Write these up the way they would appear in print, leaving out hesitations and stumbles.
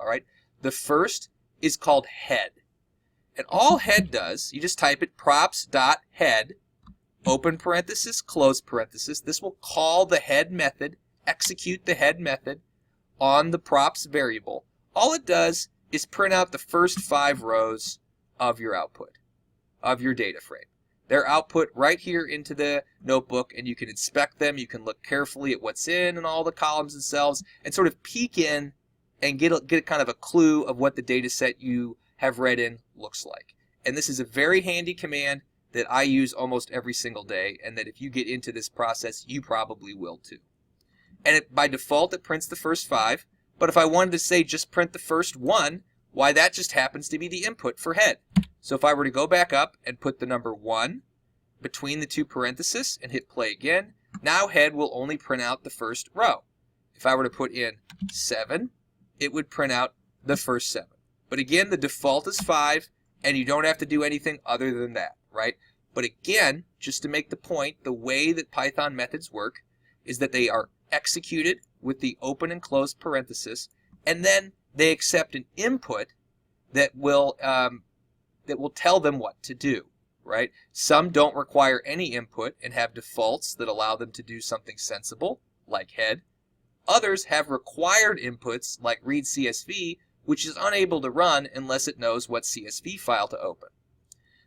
right? The first is called head. And all head does, you just type it props.head, open parenthesis, close parenthesis. This will call the head method, execute the head method on the props variable. All it does is print out the first 5 rows of your output, of your data frame. They're output right here into the notebook, and you can inspect them. You can look carefully at what's in and all the columns and cells and sort of peek in and get kind of a clue of what the data set you have read in looks like. And this is a very handy command that I use almost every single day, and that if you get into this process, you probably will too. And by default, it prints the first 5. But if I wanted to say just print the first 1, why, that just happens to be the input for head. So if I were to go back up and put the number 1 between the 2 parentheses and hit play again, now head will only print out the first row. If I were to put in 7, it would print out the first 7. But again, the default is 5, and you don't have to do anything other than that, right? But again, just to make the point, the way that Python methods work is that they are executed with the open and close parenthesis, and then they accept an input that will tell them what to do, right? Some don't require any input and have defaults that allow them to do something sensible, like head. Others have required inputs, like read CSV, which is unable to run unless it knows what CSV file to open.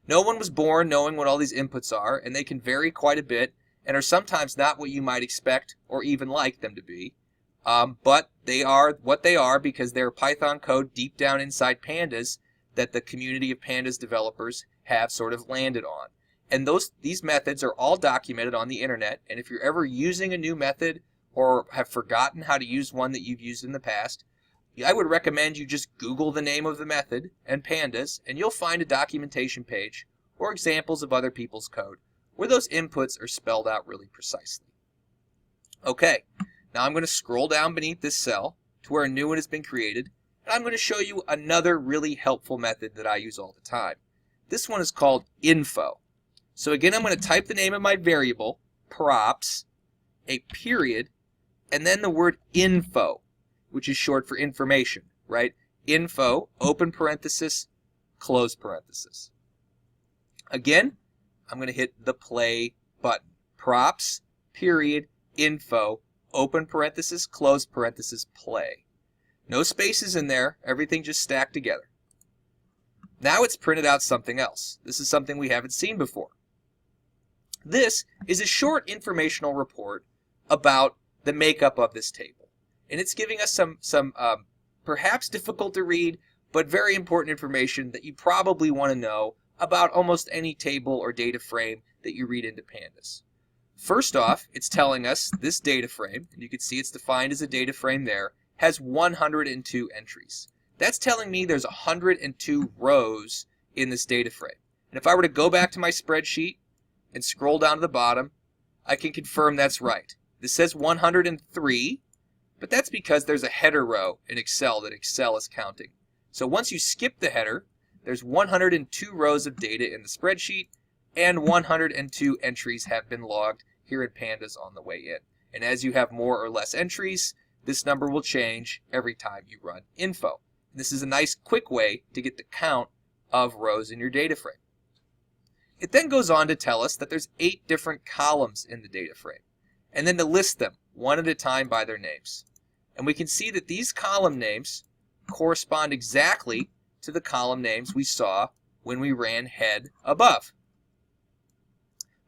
No one was born knowing what all these inputs are, and they can vary quite a bit and are sometimes not what you might expect or even like them to be. But they are what they are because they're Python code deep down inside Pandas that the community of Pandas developers have sort of landed on. And these methods are all documented on the internet, and if you're ever using a new method or have forgotten how to use one that you've used in the past, I would recommend you just Google the name of the method and Pandas, and you'll find a documentation page or examples of other people's code where those inputs are spelled out really precisely. Okay, now I'm going to scroll down beneath this cell to where a new one has been created, and I'm going to show you another really helpful method that I use all the time. This one is called info. So again, I'm going to type the name of my variable, props, a period, and then the word info, which is short for information, right? Info, open parenthesis, close parenthesis. Again, I'm going to hit the play button. Props, period, info, open parenthesis, close parenthesis, play. No spaces in there, everything just stacked together. Now it's printed out something else. This is something we haven't seen before. This is a short informational report about the makeup of this table. And it's giving us some perhaps difficult to read, but very important information that you probably want to know about almost any table or data frame that you read into Pandas. First off, it's telling us this data frame, and you can see it's defined as a data frame there, has 102 entries. That's telling me there's 102 rows in this data frame. And if I were to go back to my spreadsheet and scroll down to the bottom, I can confirm that's right. This says 103, but that's because there's a header row in Excel that Excel is counting. So once you skip the header, there's 102 rows of data in the spreadsheet, and 102 entries have been logged here in Pandas on the way in. And as you have more or less entries, this number will change every time you run info. This is a nice quick way to get the count of rows in your data frame. It then goes on to tell us that there's 8 different columns in the data frame, and then to list them one at a time by their names. And we can see that these column names correspond exactly to the column names we saw when we ran head above.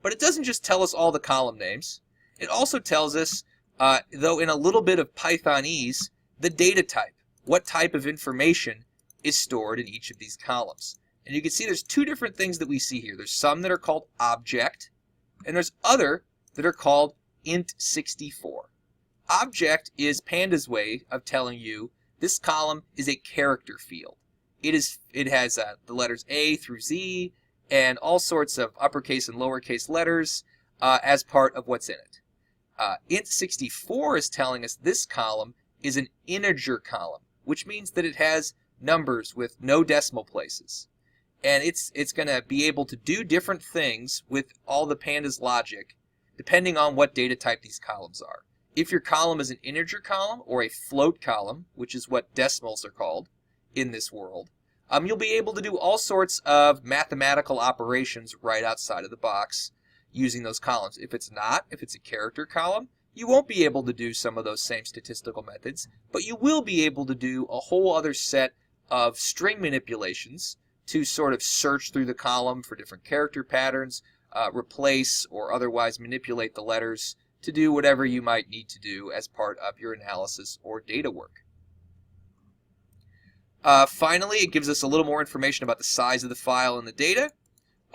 But it doesn't just tell us all the column names. It also tells us, though in a little bit of Pythonese, the data type. What type of information is stored in each of these columns. And you can see there's 2 different things that we see here. There's some that are called object, and there's other that are called int64. Object is Panda's way of telling you this column is a character field. It has the letters A through Z and all sorts of uppercase and lowercase letters as part of what's in it. Int64 is telling us this column is an integer column, which means that it has numbers with no decimal places. And it's going to be able to do different things with all the Pandas logic depending on what data type these columns are. If your column is an integer column or a float column, which is what decimals are called in this world, you'll be able to do all sorts of mathematical operations right outside of the box using those columns. If it's a character column, you won't be able to do some of those same statistical methods, but you will be able to do a whole other set of string manipulations to sort of search through the column for different character patterns, replace or otherwise manipulate the letters to do whatever you might need to do as part of your analysis or data work. Finally, it gives us a little more information about the size of the file and the data.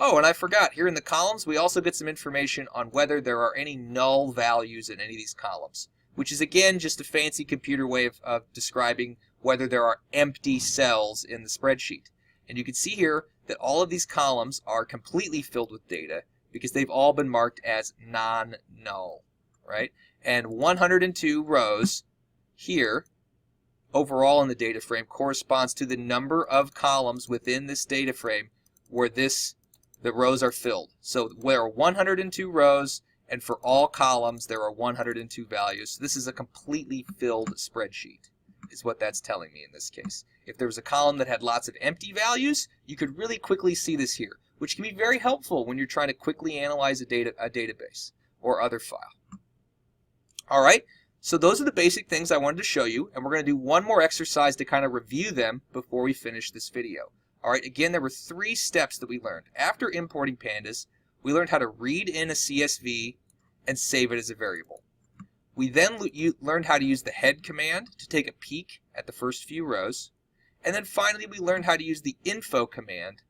Oh, and I forgot, here in the columns, we also get some information on whether there are any null values in any of these columns, which is, again, just a fancy computer way of describing whether there are empty cells in the spreadsheet. And you can see here that all of these columns are completely filled with data because they've all been marked as non-null, right? And 102 rows here overall in the data frame corresponds to the number of columns within this data frame where the rows are filled. So there are 102 rows, and for all columns there are 102 values. So this is a completely filled spreadsheet, is what that's telling me in this case. If there was a column that had lots of empty values, you could really quickly see this here, which can be very helpful when you're trying to quickly analyze a database or other file. All right, so those are the basic things I wanted to show you, and we're going to do one more exercise to kind of review them before we finish this video. All right, again, there were 3 steps that we learned. After importing pandas, we learned how to read in a CSV and save it as a variable. We then learned how to use the head command to take a peek at the first few rows. And then finally, we learned how to use the info command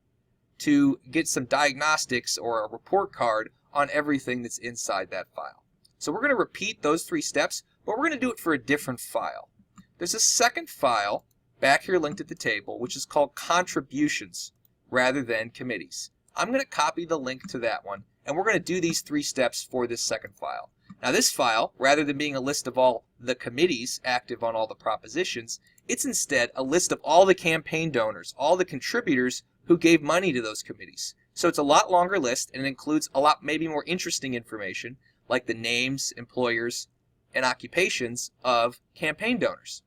to get some diagnostics or a report card on everything that's inside that file. So we're going to repeat those 3 steps, but we're going to do it for a different file. There's a second file back here linked at the table, which is called contributions rather than committees. I'm going to copy the link to that one, and we're going to do these 3 steps for this second file. Now this file, rather than being a list of all the committees active on all the propositions, it's instead a list of all the campaign donors, all the contributors who gave money to those committees. So it's a lot longer list, and it includes a lot maybe more interesting information like the names, employers, and occupations of campaign donors.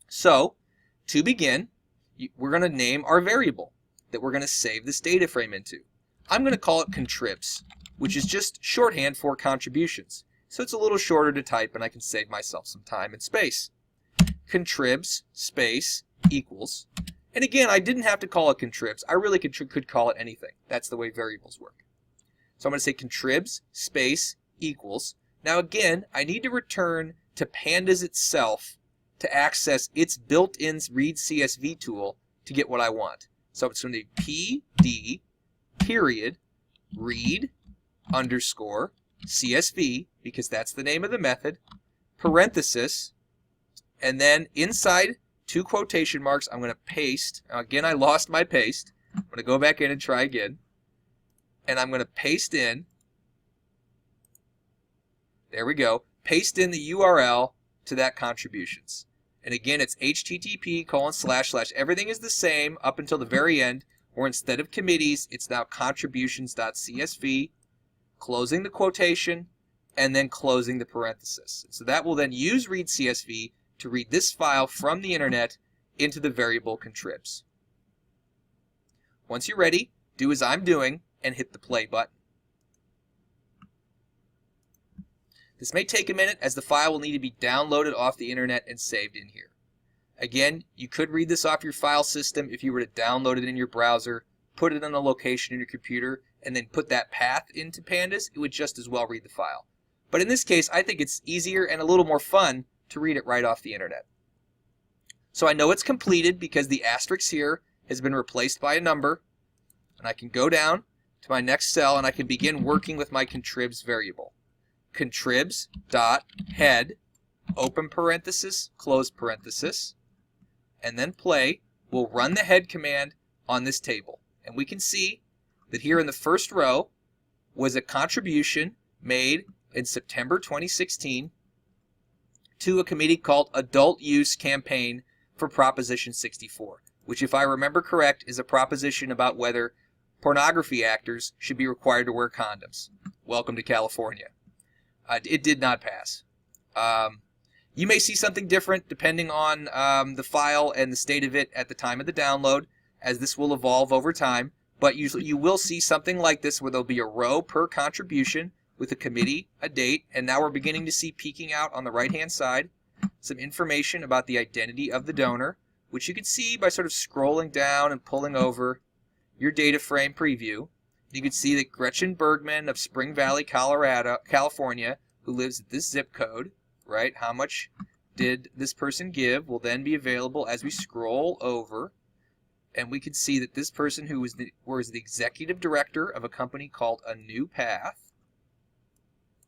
So to begin, we're going to name our variable that we're going to save this data frame into. I'm going to call it contribs, which is just shorthand for contributions. So it's a little shorter to type, and I can save myself some time and space. Contribs space equals, and again, I didn't have to call it contribs. I really could call it anything. That's the way variables work. So I'm going to say contribs space equals. Now again, I need to return to pandas itself to access its built-in read CSV tool to get what I want. So it's going to be pd period read underscore CSV, because that's the name of the method, parenthesis, and then inside 2 quotation marks, I'm going to paste. Now again, I lost my paste. I'm going to go back in and try again. And I'm going to paste in, there we go, paste in the URL to that contributions. And again, it's http:// everything is the same up until the very end, where instead of committees, it's now contributions.csv, closing the quotation, and then closing the parenthesis. So that will then use read CSV to read this file from the internet into the variable contribs. Once you're ready, do as I'm doing and hit the play button. This may take a minute, as the file will need to be downloaded off the internet and saved in here. Again, you could read this off your file system if you were to download it in your browser, put it in a location in your computer, and then put that path into Pandas. It would just as well read the file. But in this case, I think it's easier and a little more fun to read it right off the internet. So I know it's completed because the asterisk here has been replaced by a number, and I can go down to my next cell and I can begin working with my contribs variable. Contribs dot head, open parenthesis, close parenthesis, and then play. We'll run the head command on this table, and we can see that here in the first row was a contribution made in September 2016 to a committee called Adult Use Campaign for Proposition 64, which, if I remember correct, is a proposition about whether pornography actors should be required to wear condoms. Welcome to California. It did not pass. You may see something different depending on the file and the state of it at the time of the download, as this will evolve over time. But usually you will see something like this where there'll be a row per contribution with a committee, a date, and now we're beginning to see peeking out on the right-hand side some information about the identity of the donor, which you can see by sort of scrolling down and pulling over your data frame preview. You can see that Gretchen Bergman of Spring Valley, California, who lives at this zip code, right? How much did this person give will then be available as we scroll over. And we can see that this person who was the executive director of a company called A New Path.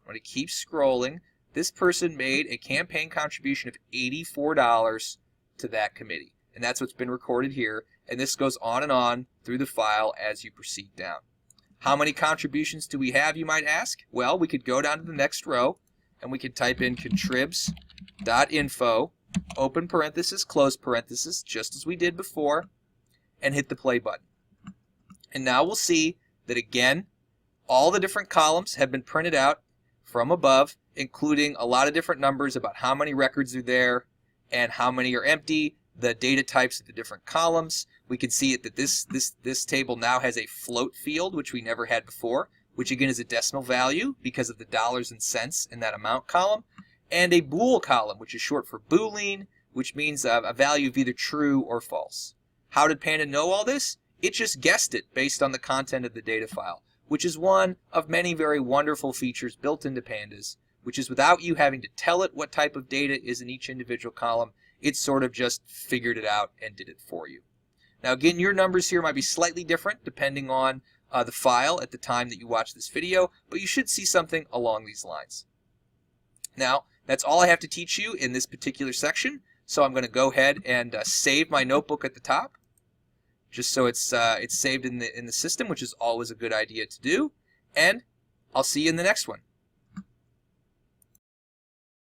I'm going to keep scrolling. This person made a campaign contribution of $84 to that committee. And that's what's been recorded here. And this goes on through the file as you proceed down. How many contributions do we have, you might ask? Well, we could go down to the next row and we could type in contribs.info, open parenthesis, close parenthesis, just as we did before, and hit the play button. And now we'll see that again, all the different columns have been printed out from above, including a lot of different numbers about how many records are there and how many are empty, the data types of the different columns. We can see that this table now has a float field, which we never had before, which again is a decimal value because of the dollars and cents in that amount column, and a bool column, which is short for boolean, which means a value of either true or false. How did Panda know all this? It just guessed it based on the content of the data file, which is one of many very wonderful features built into Pandas, which is without you having to tell it what type of data is in each individual column, it sort of just figured it out and did it for you. Now again, your numbers here might be slightly different depending on the file at the time that you watch this video, but you should see something along these lines. Now, that's all I have to teach you in this particular section, so I'm going to go ahead and save my notebook at the top, just so it's saved in the system, which is always a good idea to do, and I'll see you in the next one.